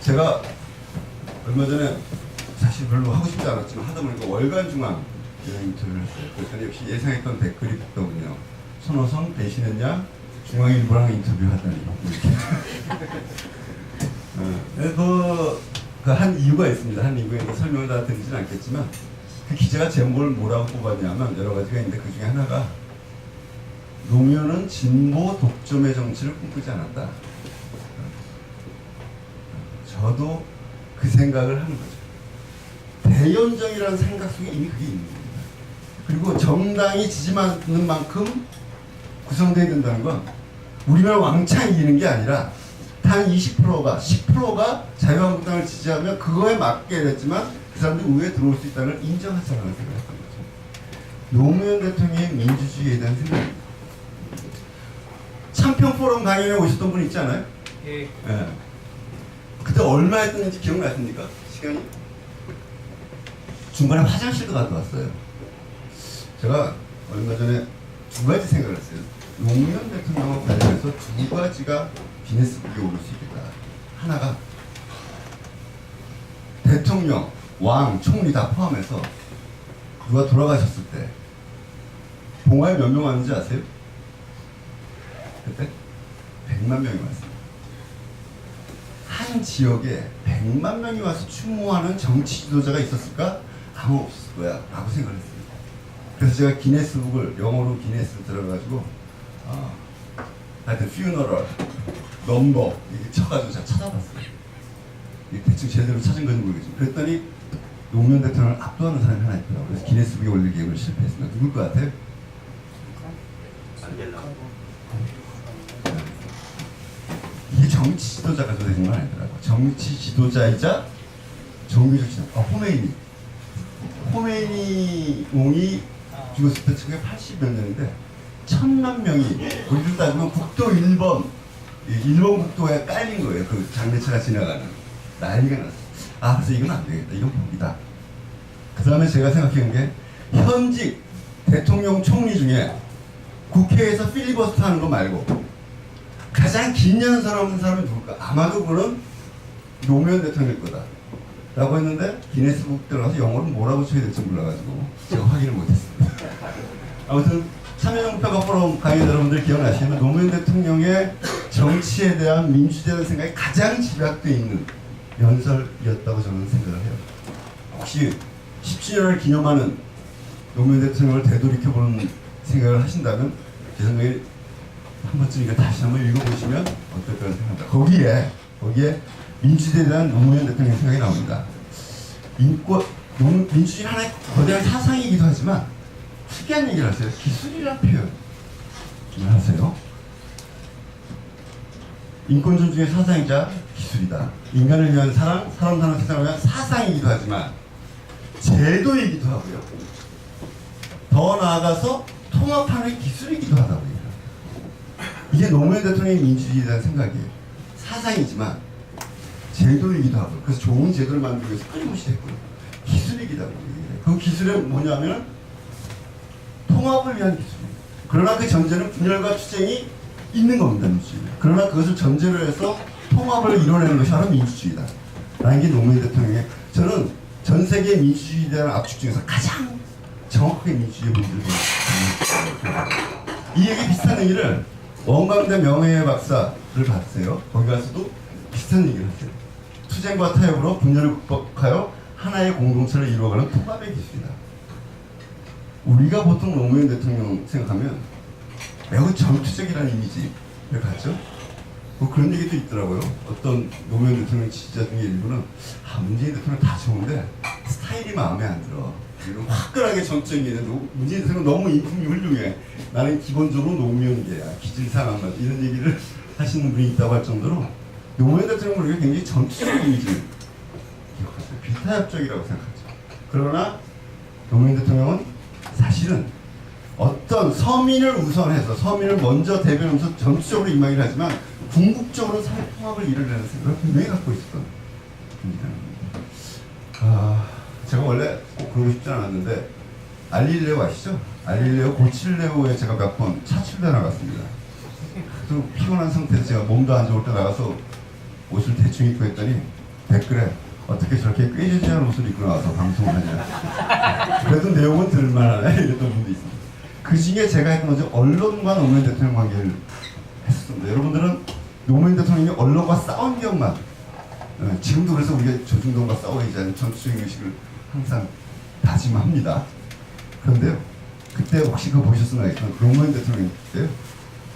제가 얼마 전에 사실 별로 하고 싶지 않았지만 하다 보니까 월간중앙 이런 인터뷰를 했어요. 그랬더니 역시 예상했던 댓글이 붙더군요. 손호선 대신했냐? 중앙일보랑 인터뷰하다니. 한 이유가 있습니다. 한 이유에 설명을 다 드리진 않겠지만 그 기자가 제목을 뭐라고 뽑았냐면 여러 가지가 있는데 그 중에 하나가 노무현은 진보 독점의 정치를 꿈꾸지 않았다. 저도 그 생각을 하는 거죠. 대연정이라는 생각 속에 이미 그게 있는 겁니다. 그리고 정당이 지지받는 만큼 구성되어야 된다는 건 우리만 왕창 이기는 게 아니라 단 20%가 10%가 자유한국당을 지지하면 그거에 맞게 됐지만 그 사람들이 우회에 들어올 수 있다는 걸 인정하자는 생각을 했던 거죠. 노무현 대통령의 민주주의에 대한 생각입니다. 참평포럼 강연에 오셨던 분 있지 않아요? 예. 예. 그때 얼마 했던지 기억나십니까? 시간이? 중간에 화장실도 갔다 왔어요. 제가 얼마 전에 두 가지 생각을 했어요. 노무현 대통령과 관련해서 두 가지가 기네스북에 오를 수 있겠다. 하나가 대통령, 왕, 총리 다 포함해서 누가 돌아가셨을 때 봉화에 몇 명 왔는지 아세요? 그때 100만 명이 왔습니다. 한 지역에 100만 명이 와서 추모하는 정치 지도자가 있었을까? 아무 없었을 거야 라고 생각을 했습니다. 그래서 제가 기네스북을 영어로 기네스 들어가지고 하여튼 funeral 넘버 이렇게 쳐가지고 제가 찾아봤어요. 대충 제대로 찾은 건지 모르겠지만 그랬더니 노무현 대통령을 압도하는 사람이 하나 있더라고요. 그래서 기네스북에 올릴 계획을 실패했습니다. 누굴 것 같아요? 이게 정치 지도자가 되는 건 아니더라고요. 정치 지도자이자 종교적 지도자. 호메이니옹이 죽었을 때 1980몇 년인데 1000만 명이 우리를 따지면 국도 1번 일본 국도에 깔린 거예요. 그 장례차가 지나가는 난리가 났어요. 그래서 이건 안 되겠다. 이건 복이다. 그 다음에 제가 생각한 게 현직 대통령 총리 중에 국회에서 필리버스터 하는 거 말고 가장 긴 연설 없는 사람이 누굴까? 아마도 그는 노무현 대통령일 거다 라고 했는데 기네스북 들어가서 영어로 뭐라고 쳐야 될지 몰라가지고 제가 확인을 못했습니다. 아무튼 참여정부가 포럼 강의 여러분들 기억나시면 노무현 대통령의 정치에 대한 민주주의에 대한 생각이 가장 집약되어 있는 연설이었다고 저는 생각을 해요. 혹시 10주년을 기념하는 노무현 대통령을 되돌이켜보는 생각을 하신다면 제 생각에 한 번쯤 이거 다시 한번 읽어보시면 어떨까 생각합니다. 거기에 민주주의에 대한 노무현 대통령의 생각이 나옵니다. 민주주의는 하나의 거대한 사상이기도 하지만 특이한 얘기를 하세요. 기술이라는 표현을 하세요. 인권 존중의 사상이자 기술이다. 인간을 위한 사랑, 사람 사는 세상을 위한 사상이기도 하지만 제도이기도 하고요. 더 나아가서 통합하는 기술이기도 하다고 얘기합니다. 이게 노무현 대통령의 민주주의에 대한 생각이에요. 사상이지만 제도이기도 하고 그래서 좋은 제도를 만들기 위해서 끊임없이 했고요. 기술이기도 하고 그 기술은 뭐냐면 통합을 위한 기술입니다. 그러나 그 전제는 분열과 투쟁이 있는 겁니다. 민주주의. 그러나 그것을 전제로 해서 통합을 이뤄내는 것이 바로 민주주의다 라는 게 노무현 대통령의 저는 전 세계 민주주의에 대한 압축 중에서 가장 정확하게 민주주의의 본질을 보여줍니다. 이 얘기 비슷한 얘기를 원광대 명예 박사를 봤어요. 거기 가서도 비슷한 얘기를 했어요. 투쟁과 타협으로 분열을 극복하여 하나의 공동체를 이루어가는 통합의 기술이다. 우리가 보통 노무현 대통령 생각하면 매우 전투적이라는 이미지를 갖죠. 뭐 그런 얘기도 있더라고요. 어떤 노무현 대통령 지지자 중에 일부는 문재인 대통령 다 좋은데 스타일이 마음에 안 들어. 그리고 화끈하게 전투적인 얘기인데 문재인 대통령 너무 인품이 훌륭해. 나는 기본적으로 노무현계야. 기질상한 맛 이런 얘기를 하시는 분이 있다고 할 정도로 노무현 대통령은 우리가 굉장히 전투적인 이미지를 기억하죠. 비타협적이라고 생각하죠. 그러나 노무현 대통령은 사실은 어떤 서민을 우선해서 서민을 먼저 대변하면서 전투적으로 임하기를 하지만 궁극적으로 사회 통합을 이루려는 생각을 분명히 갖고 있었던 분이랍니다. 제가 원래 꼭 그러고 싶지 않았는데 알릴레오 아시죠? 알릴레오 고칠레오에 제가 몇 번 차출돼 나갔습니다. 또 피곤한 상태에서 제가 몸도 안 좋을 때 나가서 옷을 대충 입고 했더니 댓글에 어떻게 저렇게 꾀지지한 옷을 입고 나와서 방송을 하냐. 그래도 내용은 들을만하네. 이랬던 분도 있습니다. 그 중에 제가 했던 거죠. 언론과 노무현 대통령 관계를 했었습니다. 여러분들은 노무현 대통령이 언론과 싸운 기억만, 지금도 그래서 우리가 조중동과 싸워야지 않는 전투적인 의식을 항상 다짐합니다. 그런데요, 그때 혹시 그거 보셨으면 노무현 대통령 때요,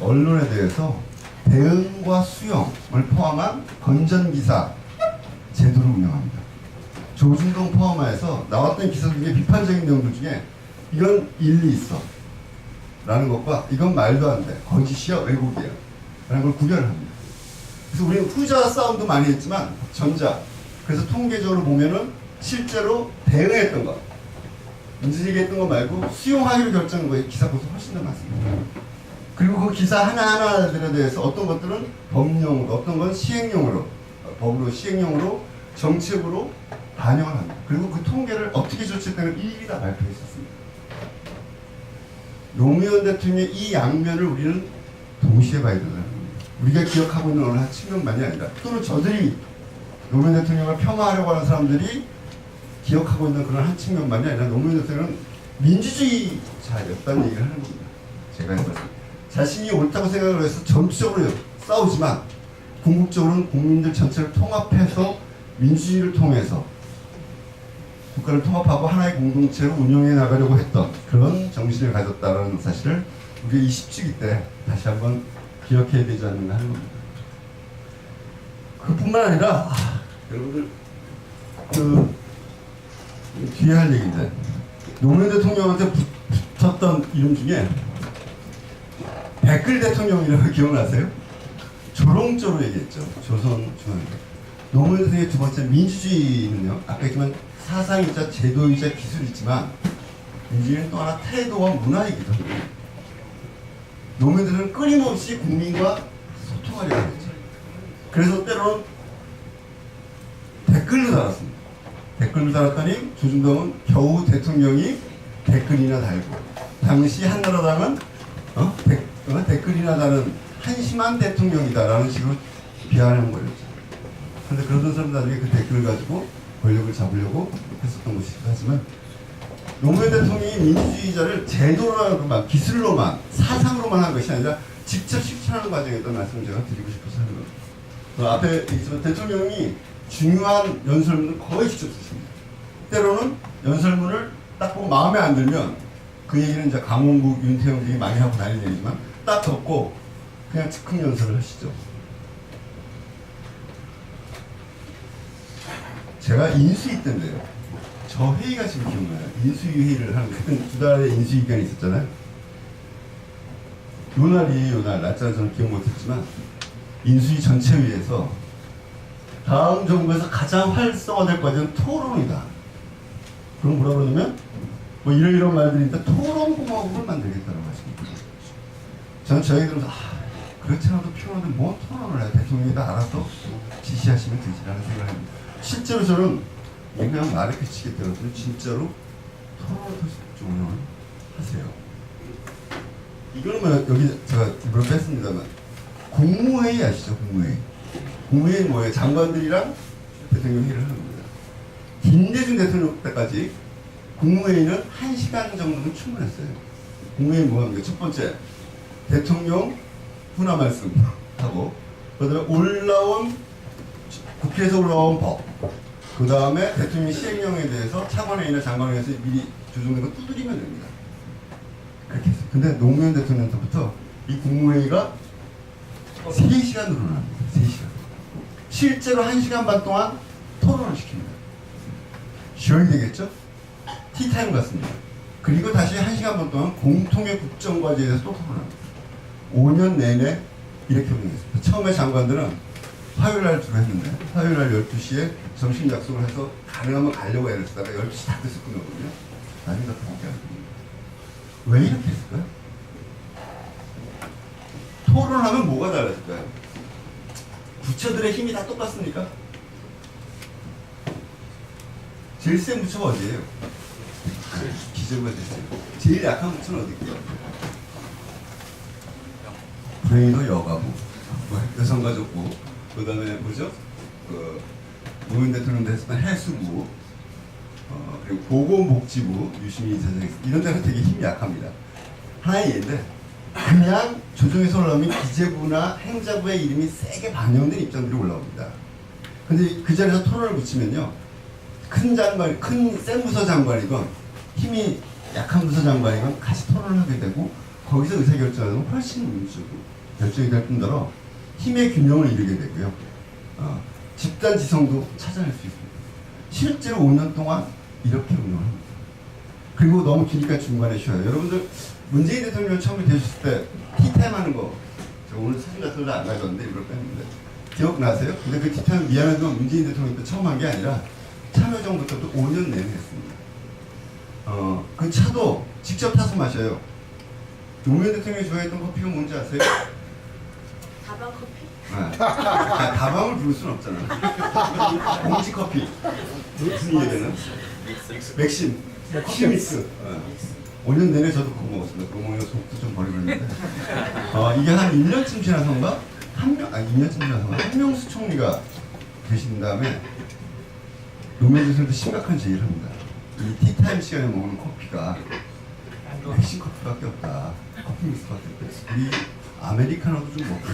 언론에 대해서 대응과 수용을 포함한 건전기사 제도를 운영합니다. 조중동 포함해서 나왔던 기사 중에 비판적인 내용들 중에 이건 일리 있어 라는 것과 이건 말도 안 돼, 거짓이야, 왜곡이야 라는 걸 구별을 합니다. 그래서 우리는 후자 싸움도 많이 했지만 전자, 그래서 통계적으로 보면은 실제로 대응했던 것, 문제제기 했던 거 말고 수용하기로 결정한 거에 기사보다 훨씬 더 많습니다. 그리고 그 기사 하나하나들에 대해서 어떤 것들은 법령으로, 어떤 건 시행령으로, 법으로 시행령으로, 정책으로 반영을 합니다. 그리고 그 통계를 어떻게 조치했다는 일일이 다 발표했었습니다. 노무현 대통령의 이 양면을 우리는 동시에 봐야 된다는 겁니다. 우리가 기억하고 있는 어느 한 측면만이 아니라, 또는 저들이 노무현 대통령을 폄하하려고 하는 사람들이 기억하고 있는 그런 한 측면만이 아니라 노무현 대통령은 민주주의자였다는 얘기를 하는 겁니다. 제가 해봤습니다. 자신이 옳다고 생각을 해서 전투적으로 싸우지만 궁극적으로는 국민들 전체를 통합해서 민주주의를 통해서 국가를 통합하고 하나의 공동체로 운영해 나가려고 했던 그런 정신을 가졌다는 사실을 우리가 20주기 때 다시 한번 기억해야 되지 않는가 하는 겁니다. 그뿐만 아니라 여러분들 그 뒤에 할 얘기인데, 노무현 대통령한테 붙었던 이름 중에 댓글 대통령이라고 기억나세요? 조롱조로 얘기했죠. 조선중앙회. 노무현 대통령의 두 번째 민주주의는요, 아까 했지만 사상이자 제도이자 기술이지만 민주주의는 또 하나 태도와 문화이기도 합니다. 노무현 대통령은 끊임없이 국민과 소통하려고 했죠. 그래서 때로는 댓글도 달았습니다. 댓글을 달았더니 조중동은 겨우 대통령이 댓글이나 달고, 당시 한나라당은 댓글이나 다는 한심한 대통령이다라는 식으로 비하하는 거였죠. 그런데 그러던 사람들 나중에 그 댓글을 가지고 권력을 잡으려고 했었던 것이기도 하지만, 노무현 대통령이 민주주의자를 제도로만, 기술로만, 사상으로만 한 것이 아니라 직접 실천하는 과정이었던 말씀을 제가 드리고 싶어서 하는 겁니다. 앞에 있지만 대통령이 중요한 연설문을 거의 직접 쓰십니다. 때로는 연설문을 딱 보고 마음에 안 들면, 그 얘기는 이제 강원국, 윤태영 등이 많이 하고 다니는 얘기지만 딱 덮고 그냥 즉흥 연설을 하시죠. 제가 인수위 때인데요, 저 회의가 지금 기억나요. 인수위 회의를 하는 그때 두 달의 인수위 기간이 있었잖아요. 요날 날짜는 저는 기억 못했지만 인수위 전체 회의에서 다음 정부에서 가장 활성화될 과제는 토론이다. 그럼 뭐라 그러냐면 뭐 이런 말들인데 토론공화국을 만들겠다는 말씀입니다. 저는 저희 들으면서 그렇지 않아도 필요한데 뭐 토론을 해. 대통령이 다 알아서 지시하시면 되지라는 생각을 합니다. 실제로 저는 그냥 말에 그치기 때문에 진짜로 토론을 좀 운영을 하세요. 이거는 뭐 여기 제가 물론 뺐습니다만 국무회의 아시죠? 국무회의 뭐예요? 장관들이랑 대통령 회의를 하는 겁니다. 김대중 대통령 때까지 국무회의는 1시간 정도는 충분했어요. 국무회의 뭐 합니까? 첫 번째, 대통령 훈화 말씀하고, 그 다음에 국회에서 올라온 법, 그 다음에 대통령 시행령에 대해서 차관회의나 장관회의에서 미리 조정된 거 두드리면 됩니다. 그렇게 했어요. 근데 노무현 대통령 때부터 이 국무회의가 3시간으로 나옵니다. 3시간. 실제로 1시간 반 동안 토론을 시킵니다. 쉬어야 되겠죠? 티타임 같습니다. 그리고 다시 1시간 반 동안 공통의 국정과제에 대해서 또 토론합니다. 5년 내내 이렇게 운영했습니다. 처음에 장관들은 화요일날 주로 했는데, 화요일날 12시에 점심 약속을 해서 가능하면 가려고 애를 쓰다가 12시 다 돼서 끝나거든요. 나중에 다 포기하는 겁니다. 왜 이렇게 했을까요? 토론하면 뭐가 달라질까요? 부처들의 힘이 다 똑같습니까? 제일 센 부처가 어디예요? 기재부가 됐어요. 제일 약한 부처는 어디일까요? 불행히도 여가부, 여성가족부, 그 다음에 뭐죠? 노무현 대통령도 했었던 해수부, 그리고 보건복지부, 유시민 이사장 이런 데는 되게 힘이 약합니다. 하나의 예인데 그냥 조정에서 올라오면 기재부나 행자부의 이름이 세게 반영된 입장들이 올라옵니다. 근데 그 자리에서 토론을 붙이면요, 큰 센 부서 장관이건 힘이 약한 부서 장관이건 같이 토론을 하게 되고 거기서 의사결정은 훨씬 민주적으로 결정이 될 뿐더러 힘의 균형을 이루게 되고요. 집단 지성도 찾아낼 수 있습니다. 실제로 5년 동안 이렇게 운영합니다. 그리고 너무 기니까 중간에 쉬어요. 여러분들 문재인 대통령 처음에 되셨을 때 티타임 하는 거, 저 오늘 사진 같은 거 안 가져왔는데 이걸 뺐는데 기억나세요? 근데 그 티타임 미안한 건 문재인 대통령 때 처음 한 게 아니라 참여정부 때도 5년 내내 했습니다. 그 차도 직접 타서 마셔요. 노무현 대통령이 좋아했던 커피가 뭔지 아세요? 다방 커피? 다방을 부를 수는 없잖아. 공지 커피. 무슨 얘기는? 맥심. 키믹스. 5년 내내 저도 그거 먹었습니다. 그거 먹으면 속도 좀 버리고 있는데. 이게 한 1년쯤 지나서인가? 2년쯤 지나서인가? 한명수 총리가 되신 다음에 노무현 대통령도 심각한 제의를 합니다. 이 티타임 시간에 먹는 커피가 맥심 커피밖에 없다. 커피 믹스밖에 없다. 우리 아메리카노도 좀 먹고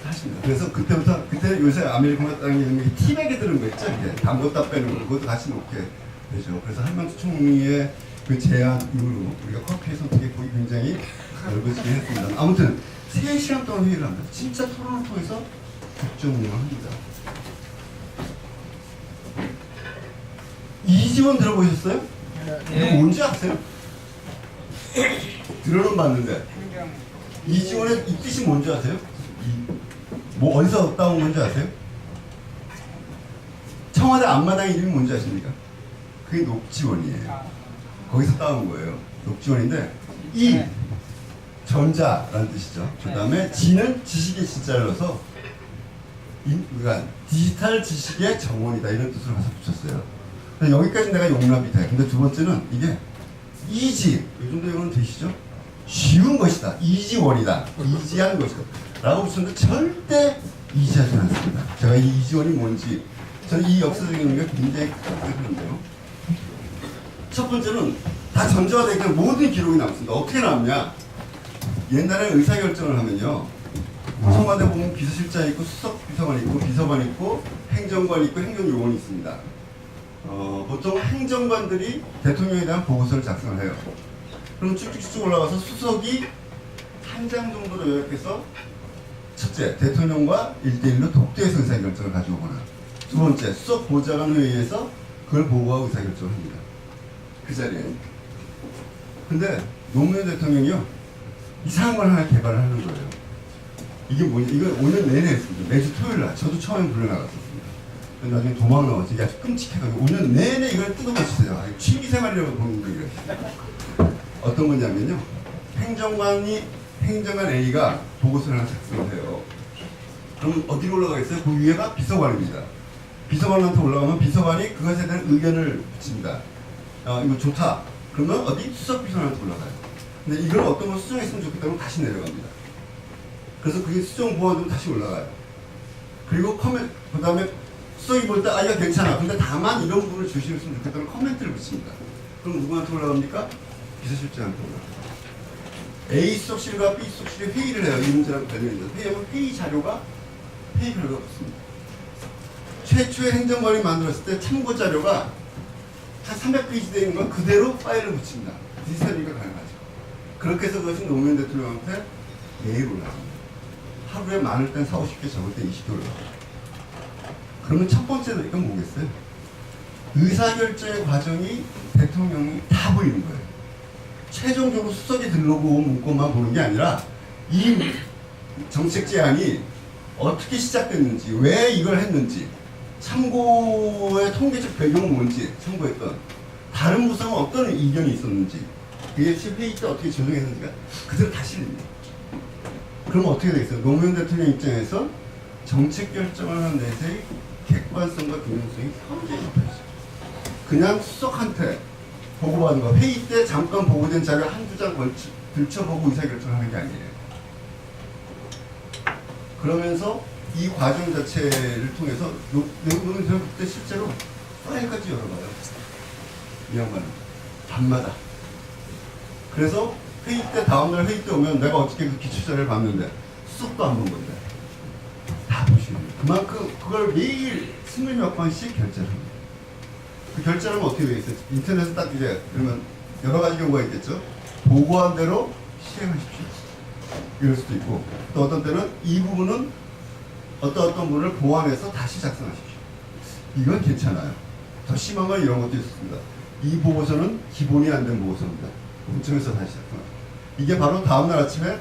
하십니다. 그래서 그때부터 그때 요새 아메리카노 땅에 티백에 들은 거 있죠? 이게 담궜다 빼는 거 그것도 같이 놓게 되죠. 그래서 한명수 총리의 그 제안 이후로 우리가 커피의 선택의 폭이 굉장히 넓어지긴 했습니다. 아무튼 3시간 동안 회의를 합니다. 진짜 토론을 통해서 국정 운영을 합니다. 이지원 들어보셨어요? 이거 뭔지 아세요? 들어는 봤는데 이지원의 이 뜻이 뭔지 아세요? 뭐 어디서 따온 건지 아세요? 청와대 앞마당 이름이 뭔지 아십니까? 그게 녹지원이에요. 거기서 따온 거예요. 녹지원인데 이 전자라는 뜻이죠. 그 다음에 지는 지식의 진자를 넣어서 그러니까 디지털 지식의 정원이다 이런 뜻으로 가서 붙였어요. 여기까지 내가 용납이 돼. 근데 두 번째는 이게 이지, 이 정도 이거는 되시죠? 쉬운 것이다. 이지원이다. 이지한 것이다. 라고 붙였는데 절대 이지하지 않습니다. 제가 이 이지원이 뭔지, 저는 이 역사적인 의미가 굉장히 크거든요. 첫 번째는 다 전제화되어 있는 모든 기록이 남습니다. 어떻게 남냐? 옛날에 의사결정을 하면요. 청와대 보면 비서실장 있고, 수석비서관 있고, 비서관 있고, 행정관 있고, 행정요원이 있습니다. 보통 행정관들이 대통령에 대한 보고서를 작성을 해요. 그럼 쭉쭉쭉 올라가서 수석이 한 장 정도로 요약해서 첫째, 대통령과 1대1로 독대해서 의사결정을 가져오거나 두 번째, 수석 보좌관 회의에서 그걸 보고하고 의사결정을 합니다. 그 자리에. 근데 노무현 대통령이요, 이상한 걸 하나 개발을 하는 거예요. 이게 뭐냐, 이걸 5년 내내 했습니다. 매주 토요일 날. 저도 처음에 불려나갔었습니다. 나중에 도망 나왔지. 이게 아주 끔찍해가지고 5년 내내 이걸 뜯어고치세요. 취미생활이라고 보는 거예요. 어떤 거냐면요, 행정관 A가 보고서를 하나 작성을 해요. 그럼 어디로 올라가겠어요? 그 위에가 비서관입니다. 비서관한테 올라가면 비서관이 그것에 대한 의견을 붙입니다. 이거 좋다. 그러면 어디? 수석비서관한테 올라가요. 근데 이걸 어떤 걸 수정했으면 좋겠다면 다시 내려갑니다. 그래서 그게 수정 보완되면 다시 올라가요. 그리고 그 다음에 수석이 볼 때 이거 괜찮아. 근데 다만 이런 부분을 조심했으면 좋겠다는 코멘트를 붙입니다. 그럼 누구한테 올라갑니까? 비서실장한테 올라갑니다. A 수석실과 B 수석실이 회의를 해요. 이 문제랑 관련해서. 회의하면 회의 자료가 회의 결과가 붙습니다. 최초의 행정관이 만들었을 때 참고 자료가 한 300페이지 되는 건 그대로 파일을 붙입니다. 디지털이니까 가능하죠. 그렇게 해서 그것이 노무현 대통령한테 매일 올라갑니다. 하루에 많을 땐 4, 50개, 적을 땐 20개 올라갑니다. 그러면 첫 번째는 이건 뭐겠어요? 의사결정의 과정이 대통령이 다 보이는 거예요. 최종적으로 수석이 들러온 문건만 보는 게 아니라 이 정책 제안이 어떻게 시작됐는지, 왜 이걸 했는지, 참고의 통계적 배경은 뭔지 참고했던 다른 부서는 어떤 이견이 있었는지, 그게 회의 때 어떻게 조정했는지가 그대로 다 실립니다. 그럼 어떻게 되겠어요? 노무현 대통령 입장에서 정책 결정을 하는 데서의 객관성과 균형성이 굉장히 높아졌어요. 그냥 수석한테 보고받은 거, 회의 때 잠깐 보고된 자료 한두 장 들춰보고 의사결정을 하는 게 아니에요. 그러면서 이 과정 자체를 통해서 노무현 대통령 그때 실제로 파일까지 열어봐요. 이 양반은 밤마다. 그래서 회의 때 다음날 회의 때 오면 내가 어저께 그 기초자료를 봤는데 쑥도 안 본 건데 다 보시는 거예요. 그만큼 그걸 매일 20몇 번씩 결제를 합니다. 그 결제를 하면 어떻게 되겠어요? 인터넷에 딱 이제 그러면 여러 가지 경우가 있겠죠. 보고한 대로 시행하십시오. 이럴 수도 있고 또 어떤 때는 이 부분은 어떤 부분을 보완해서 다시 작성하십시오. 이건 괜찮아요. 더 심한 건 이런 것도 있었습니다. 이 보고서는 기본이 안 된 보고서입니다. 본청에서 다시 작성하십시오. 이게 바로 다음날 아침에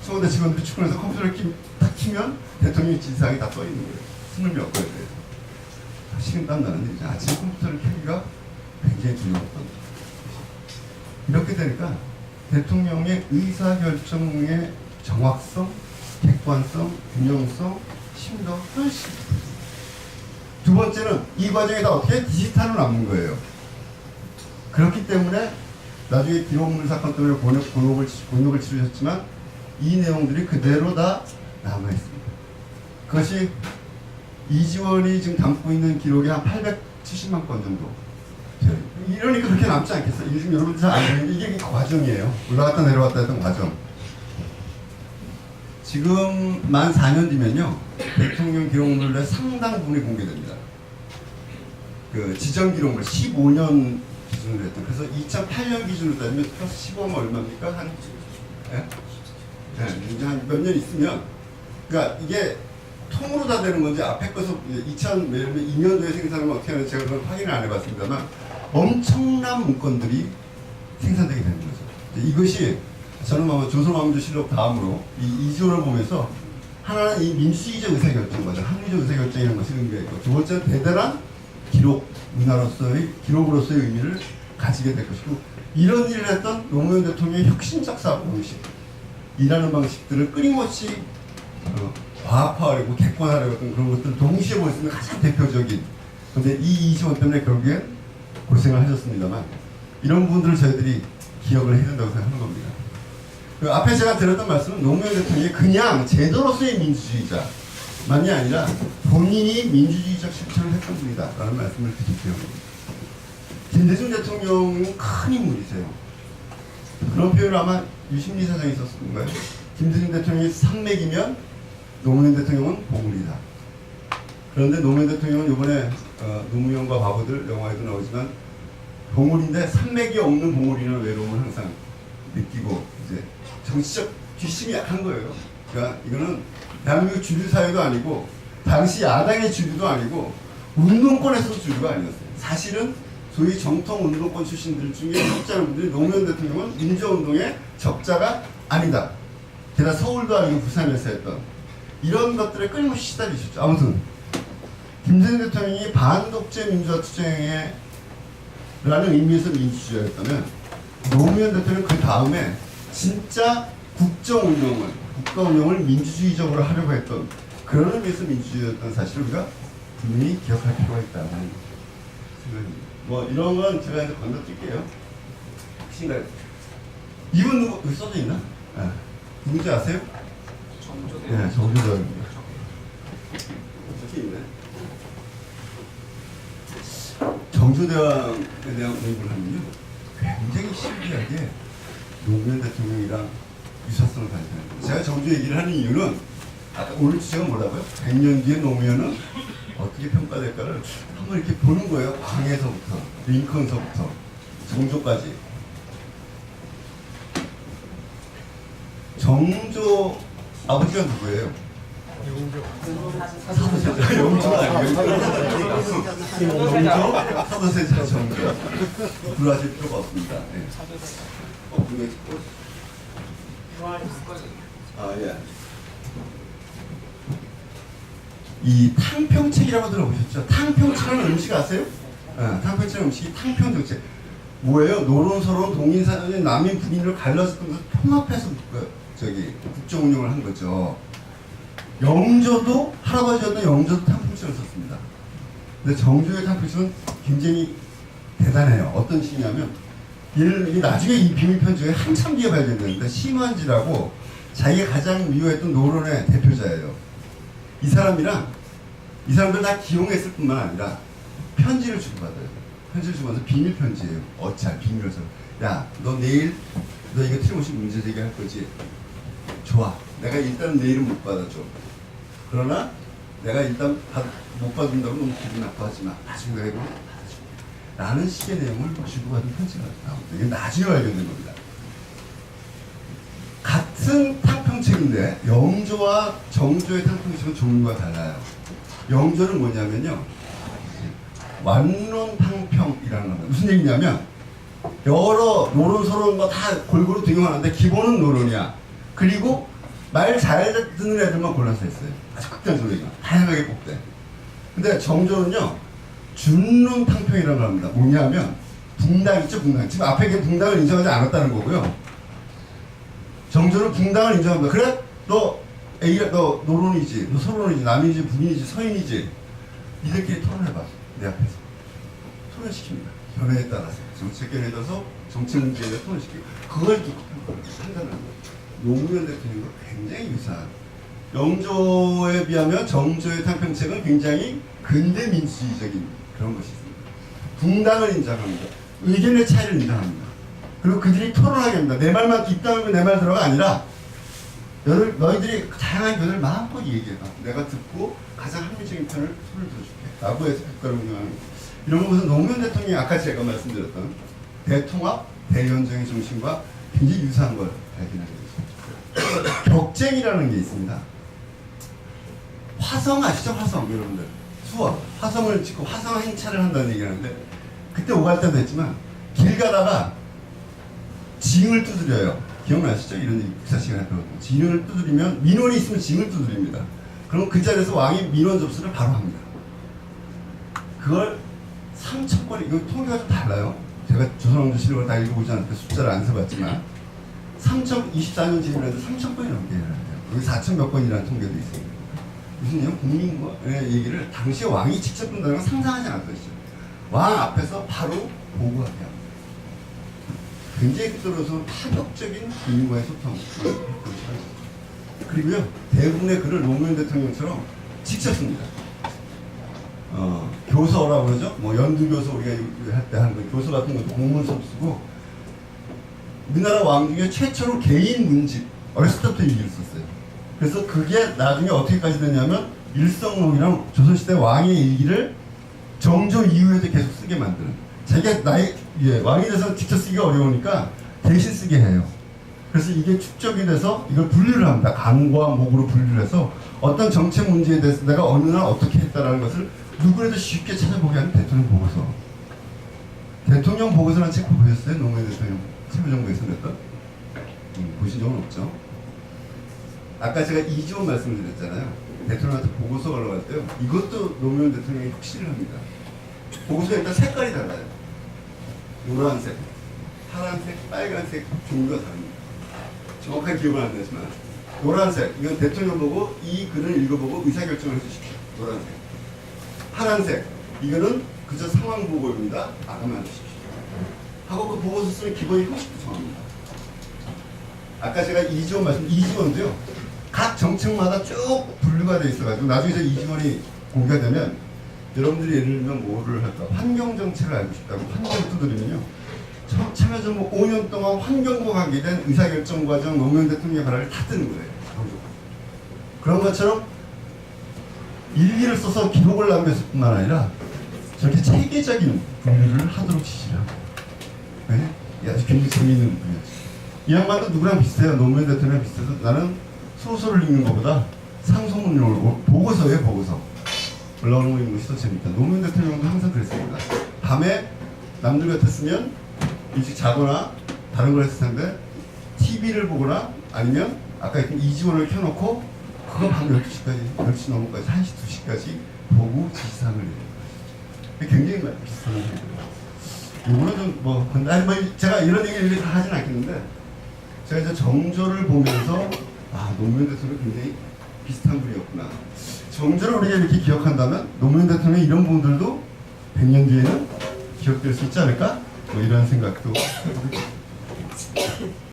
청와대 직원들이 출근해서 컴퓨터를 딱 키면 대통령 지시사항이 다 써 있는 거예요. 숨을 몇 거에 대해서. 식은땀 나는 일이죠. 아침 컴퓨터를 켜기가 굉장히 두려웠던 거죠. 이렇게 되니까 대통령의 의사결정의 정확성, 객관성, 균형성, 심도 훨씬. 두 번째는 이 과정에 다 어떻게 디지털로 남는 거예요. 그렇기 때문에 나중에 기록물 사건 때문에 곤욕을 치르셨지만 이 내용들이 그대로 다 남아있습니다. 그것이 이지원이 지금 담고 있는 기록이 한 870만 건 정도 돼요. 이러니까 그렇게 남지 않겠어요? 요즘 여러분들 잘 아시는데 이게 과정이에요. 올라갔다 내려갔다 했던 과정. 지금 만 4년 뒤면요 대통령 기록물의 상당 부분이 공개됩니다. 그 지정 기록물 15년 기준으로 했던. 그래서 2008년 기준으로 따지면 플러스 15면 얼마입니까? 한 이제 한 몇 년 있으면 그러니까 이게 통으로 다 되는 건지 앞에 것을 2002년도에 생산하면 어떻게 하는지 제가 그걸 확인을 안 해봤습니다만 엄청난 문건들이 생산되게 되는 거죠. 이것이 저는 아마 조선왕조실록 다음으로 이 이지호를 보면서 하나는 이 민주주의적 의사결정과정, 합리적 의사결정이라는 것이 의미가 있고 두 번째는 대단한 기록으로서의 의미를 가지게 될 것이고 이런 일을 했던 노무현 대통령의 혁신적 사고 방식 일하는 방식들을 끊임없이 과학화하려고 객관화하려고 했던 그런 것들을 동시에 볼 수 있는 가장 대표적인 근데 이 이지원 때문에 결국엔 고생을 하셨습니다만 이런 부분들을 저희들이 기억을 해야 된다고 생각하는 겁니다. 그 앞에 제가 드렸던 말씀은 노무현 대통령이 그냥 제도로서의 민주주의자만이 아니라 본인이 민주주의적 실천을 했던 분이다 라는 말씀을 드릴게요. 김대중 대통령은 큰 인물이세요. 그런 표현을 아마 유심리 사장이 썼을 건가요? 김대중 대통령이 산맥이면 노무현 대통령은 보물이다. 그런데 노무현 대통령은 이번에 노무현과 바보들 영화에도 나오지만 보물인데 산맥이 없는 보물이라는 외로움을 항상 느끼고 이제 정치적 뒷심이 약한 거예요. 그러니까 이거는 대한민국 주류 사회도 아니고 당시 야당의 주류도 아니고 운동권에서 주류가 아니었어요. 사실은 소위 정통 운동권 출신들 중에 적자는 분들이 노무현 대통령은 민주운동의 적자가 아니다. 게다가 서울도 아니고 부산에서 했던 이런 것들에 끊임없이 시달리셨죠. 아무튼 김대중 대통령이 반독재 민주화 투쟁에 라는 의미에서 민주주의였다면 노무현 대통령은 그 다음에 진짜 국가 운영을 민주주의적으로 하려고 했던 그런 의미에서 민주주의였다는 사실을 우리가 분명히 기억할 필요가 있다는 생각입니다. 뭐 이런 건 제가 이제 건너뛸게요. 혹시나 이분 누구 여기 써져 있나? 네. 누군지 아세요? 정조대왕. 네, 정조대왕입니다. 저기 있네. 정조대왕에 대한 공부를 하면요 굉장히 신기하게 노무현 대통령이랑 유사성을 발견해요. 제가 정조 얘기를 하는 이유는 아까 오늘 주제가 뭐라고요? 100년 뒤에 노무현은 어떻게 평가될까를 한번 이렇게 보는 거예요. 광해서부터 링컨서부터 정조까지. 정조 아버지가 누구예요? 사도세자. 영조가 아니에요. 영조, 사도세자, 정조. 불하실 필요가 없습니다. 네. 예. 이 탕평책이라고 들어보셨죠? 탕평책이라는 음식 아세요? 탕평책이라는 음식이 탕평정책. 뭐예요? 노론서론 동인사전의 남인 북인을 갈라서 통합해서 국정 운영을 한 거죠. 영조도 할아버지였던 영조도 탕평책을 썼습니다. 근데 정조의 탕평책은 굉장히 대단해요. 어떤 식이냐면 나중에 이 비밀편 중에 한참 뒤에 발견됐는데 심환지라고 자기가 가장 미워했던 노론의 대표자예요. 이 사람들 다 기용했을 뿐만 아니라 편지를 주고받아요. 편지를 주고받아서 비밀 편지예요. 어찰 비밀에서 야 너 내일 너 이거 틀림없이 문제 제기할 거지? 좋아. 내가 일단 내일은 못 받아줘. 그러나 내가 일단 못 받는다고 너무 기분 나빠하지 마. 나중에 내가 이거 받아줄게. 라는 식의 내용을 주고받은 편지가 나옵니다. 이게 나중에 발견된 겁니다. 같은 탕평책인데 영조와 정조의 탕평책은 종류가 달라요. 영조는 뭐냐면요, 완론탕평이라는 겁니다. 무슨 얘기냐면 여러 노론 서론 거 다 골고루 등용하는데 기본은 노론이야. 그리고 말 잘 듣는 애들만 골라서 했어요. 아주 극단적으로 다양하게 뽑대. 근데 정조는요 준론탕평이라는 걸 합니다. 뭐냐면 붕당 있죠, 붕당. 지금 앞에 게 붕당을 인정하지 않았다는 거고요. 정조는 붕당을 인정합니다. 그래? 너 노론이지, 너 서론이지, 남인이지, 북인이지, 서인이지. 니들끼리 토론해봐. 내 앞에서. 토론시킵니다. 견해에 따라서. 정책 견해에 따라서 정책 문제에 대해서 토론시키고. 그걸 두고 판단하는 거예요. 노무현 대통령과 굉장히 유사한. 영조에 비하면 정조의 탕평책은 굉장히 근대 민주주의적인 그런 것이 있습니다. 붕당을 인정합니다. 의견의 차이를 인정합니다. 그리고 그들이 토론하게 합니다. 내 말만 입당하면 내 말 들어가 아니라 너희들이 다양한 견해를 마음껏 얘기해봐. 내가 듣고 가장 합리적인 편을 손을 들어줄게. 라고 해서 국가를 운영하는 거예요. 이런 것은 노무현 대통령이 아까 제가 말씀드렸던 대통합, 대연정의 정신과 굉장히 유사한 걸 발견하게 됐습니다. 격쟁이라는 게 있습니다. 화성 아시죠? 화성 여러분들. 수업. 화성을 짓고 화성 행차를 한다는 얘기를 하는데 그때 오갈 때도 했지만 길 가다가 징을 두드려요. 기억나시죠? 이런 역사 시간에 배웠던 징을 두드리면 민원이 있으면 징을 두드립니다. 그럼 그 자리에서 왕이 민원 접수를 바로 합니다. 그걸 3,000건이, 이거 통계가 좀 달라요. 제가 조선왕조실록을 다 읽어보지 않았는데 숫자를 안 써봤지만 24년 지금이라도 3,000건이 넘게 일어났대요. 여기 4,000 몇 건이라는 통계도 있습니다. 무슨 얘기냐? 국민과의 얘기를 당시에 왕이 직접 한다는 건 상상하지 않았던 것이죠. 왕 앞에서 바로 보고하게 합니다. 굉장히 들어서 파격적인 국민과의 소통을 했던 것이죠. 그리고요, 대부분의 글을 노무현 대통령처럼 직접 씁니다. 교서라고 그러죠. 뭐 연두교서 우리가 할 때 하는 거 교서 같은 것도 공문서도 쓰고 우리나라 왕 중에 최초로 개인 문집 어렸을 때부터 일기를 썼어요. 그래서 그게 나중에 어떻게까지 됐냐면 일성록이랑 조선시대 왕의 일기를 정조 이후에도 계속 쓰게 만드는. 자기가 왕이 돼서 직접 쓰기가 어려우니까 대신 쓰게 해요. 그래서 이게 축적이 돼서 이걸 분류를 합니다. 간과 목으로 분류를 해서 어떤 정책 문제에 대해서 내가 어느 날 어떻게 했다라는 것을 누구라도 쉽게 찾아보게 하는 대통령 보고서. 대통령 보고서라는 책 보셨어요? 노무현 대통령 세부정부에서 냈던? 보신 적은 없죠? 아까 제가 이지원 말씀드렸잖아요. 대통령한테 보고서 올라갈 때요. 이것도 노무현 대통령이 확실히 합니다. 보고서가 일단 색깔이 달라요. 노란색, 파란색, 빨간색 종류가 다릅니다. 정확한 기억은 안 나지만 노란색, 이건 대통령 보고 이 글을 읽어보고 의사결정을 해주십시오. 노란색. 파란색, 이거는 그저 상황 보고입니다. 마감해 주십시오. 하고 그 보고서 쓰는 기본이 형식도 정합니다. 아까 제가 이지원 이지원도요. 각 정책마다 쭉 분류가 되어 있어가지고 나중에 저 이지원이 공개가 되면 여러분들이 예를 들면 뭐를 할까? 환경정책을 알고 싶다고 환경을 두드리면요. 참여정부 5년 동안 환경과 관계된 의사결정 과정 노무현 대통령의 발언을 다 뜨는 거예요. 그런 것처럼 일기를 써서 기록을 남겼을 뿐만 아니라 저렇게 체계적인 분류를 하도록 지시를 합니다. 네? 아주 굉장히 재미있는 분야죠. 이 양반도 누구랑 비슷해요. 노무현 대통령이랑 비슷해서 나는 소설을 읽는 것보다 상소문을 보고서예요. 보고서. 올라오는 거 읽는 것이 더 재밌다. 노무현 대통령도 항상 그랬습니다. 밤에 남들 같았으면 일찍 자거나 다른 걸 했을 텐데 TV를 보거나 아니면 아까 했던 이지원을 켜놓고 그거 밤 12시까지 10시 넘어까지 1시 2시까지 보고 지시사항을 내는 거예요. 굉장히 비슷한 얘기예요. 이거는 좀 뭐 제가 이런 얘기를 다 하진 않겠는데 제가 이제 정조를 보면서 노무현 대통령 굉장히 비슷한 분이었구나. 정조를 우리가 이렇게 기억한다면 노무현 대통령의 이런 부분들도 100년 뒤에는 기억될 수 있지 않을까? 뭐 이런 생각도 해보게 됩니다.